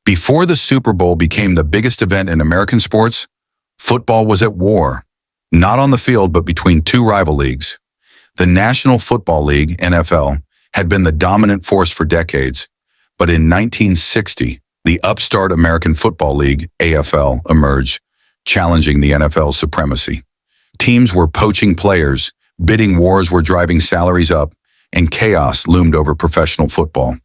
Before the Super Bowl became the biggest event in American sports, football was at war, not on the field but between two rival leagues. The National Football League, NFL, had been the dominant force for decades, but in 1960, the upstart American Football League, AFL, emerged, challenging the NFL's supremacy. Teams were poaching players, bidding wars were driving salaries up, and chaos loomed over professional football.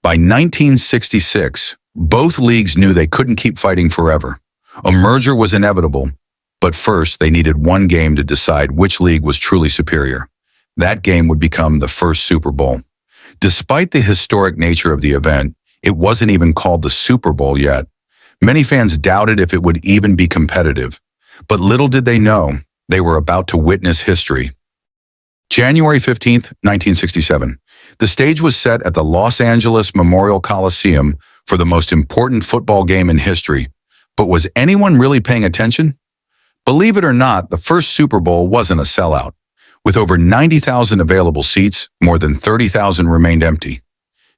By 1966, both leagues knew they couldn't keep fighting forever. A merger was inevitable, but first they needed one game to decide which league was truly superior. That game would become the first Super Bowl. Despite the historic nature of the event, it wasn't even called the Super Bowl yet. Many fans doubted if it would even be competitive, but little did they know they were about to witness history. January 15th, 1967. The stage was set at the Los Angeles Memorial Coliseum for the most important football game in history. But was anyone really paying attention? Believe it or not, the first Super Bowl wasn't a sellout. With over 90,000 available seats, more than 30,000 remained empty.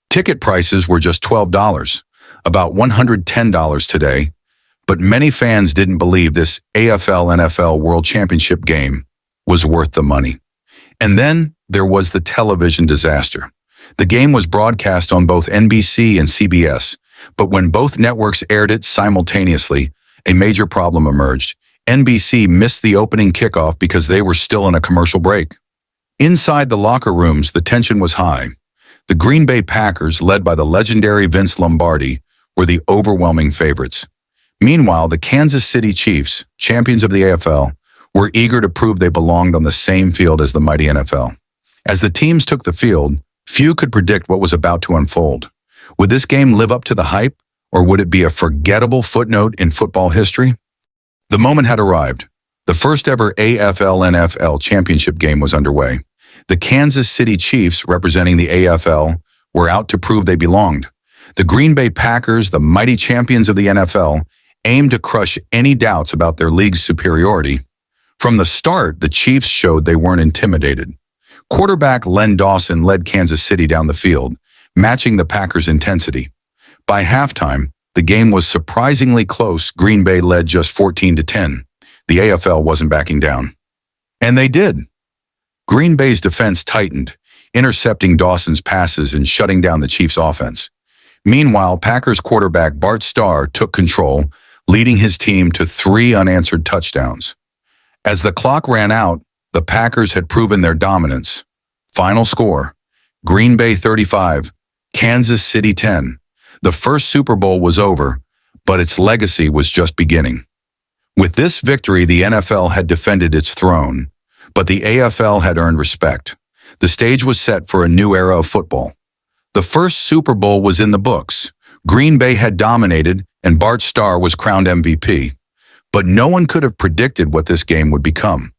Ticket prices were just $12, about $110 today, but many fans didn't believe this AFL-NFL World Championship game was worth the money. And then there was the television disaster. The game was broadcast on both NBC and CBS, but when both networks aired it simultaneously, a major problem emerged. NBC missed the opening kickoff because they were still in a commercial break. Inside the locker rooms, the tension was high. The Green Bay Packers, led by the legendary Vince Lombardi, were the overwhelming favorites. Meanwhile, the Kansas City Chiefs, champions of the AFL, were eager to prove they belonged on the same field as the mighty NFL. As the teams took the field, few could predict what was about to unfold. Would this game live up to the hype, or would it be a forgettable footnote in football history? The moment had arrived. The first ever AFL-NFL championship game was underway. The Kansas City Chiefs, representing the AFL, were out to prove they belonged. The Green Bay Packers, the mighty champions of the NFL, aimed to crush any doubts about their league's superiority. From the start, the Chiefs showed they weren't intimidated. Quarterback Len Dawson led Kansas City down the field, matching the Packers' intensity. By halftime, the game was surprisingly close. Green Bay led just 14-10. The AFL wasn't backing down. And they did. Green Bay's defense tightened, intercepting Dawson's passes and shutting down the Chiefs' offense. Meanwhile, Packers quarterback Bart Starr took control, leading his team to 3 unanswered touchdowns. As the clock ran out, the Packers had proven their dominance. Final score, Green Bay 35, Kansas City 10. The first Super Bowl was over, but its legacy was just beginning. With this victory, the NFL had defended its throne, but the AFL had earned respect. The stage was set for a new era of football. The first Super Bowl was in the books. Green Bay had dominated, and Bart Starr was crowned MVP. But no one could have predicted what this game would become.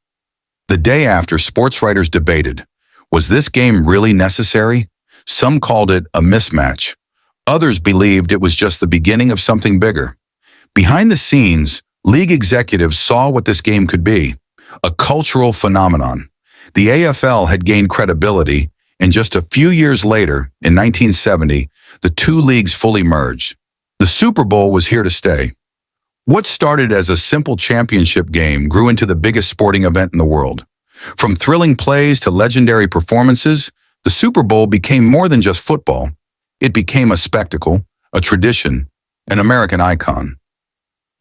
The day after, sports writers debated, was this game really necessary? Some called it a mismatch. Others believed it was just the beginning of something bigger. Behind the scenes, league executives saw what this game could be, a cultural phenomenon. The AFL had gained credibility, and just a few years later, in 1970, the two leagues fully merged. The Super Bowl was here to stay. What started as a simple championship game grew into the biggest sporting event in the world. From thrilling plays to legendary performances, the Super Bowl became more than just football. It became a spectacle, a tradition, an American icon.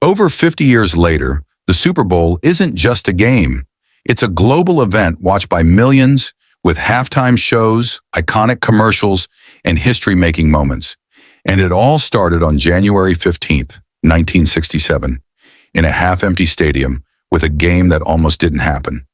Over 50 years later, the Super Bowl isn't just a game. It's a global event watched by millions, with halftime shows, iconic commercials, and history-making moments. And it all started on January 15th, 1967, in a half-empty stadium with a game that almost didn't happen.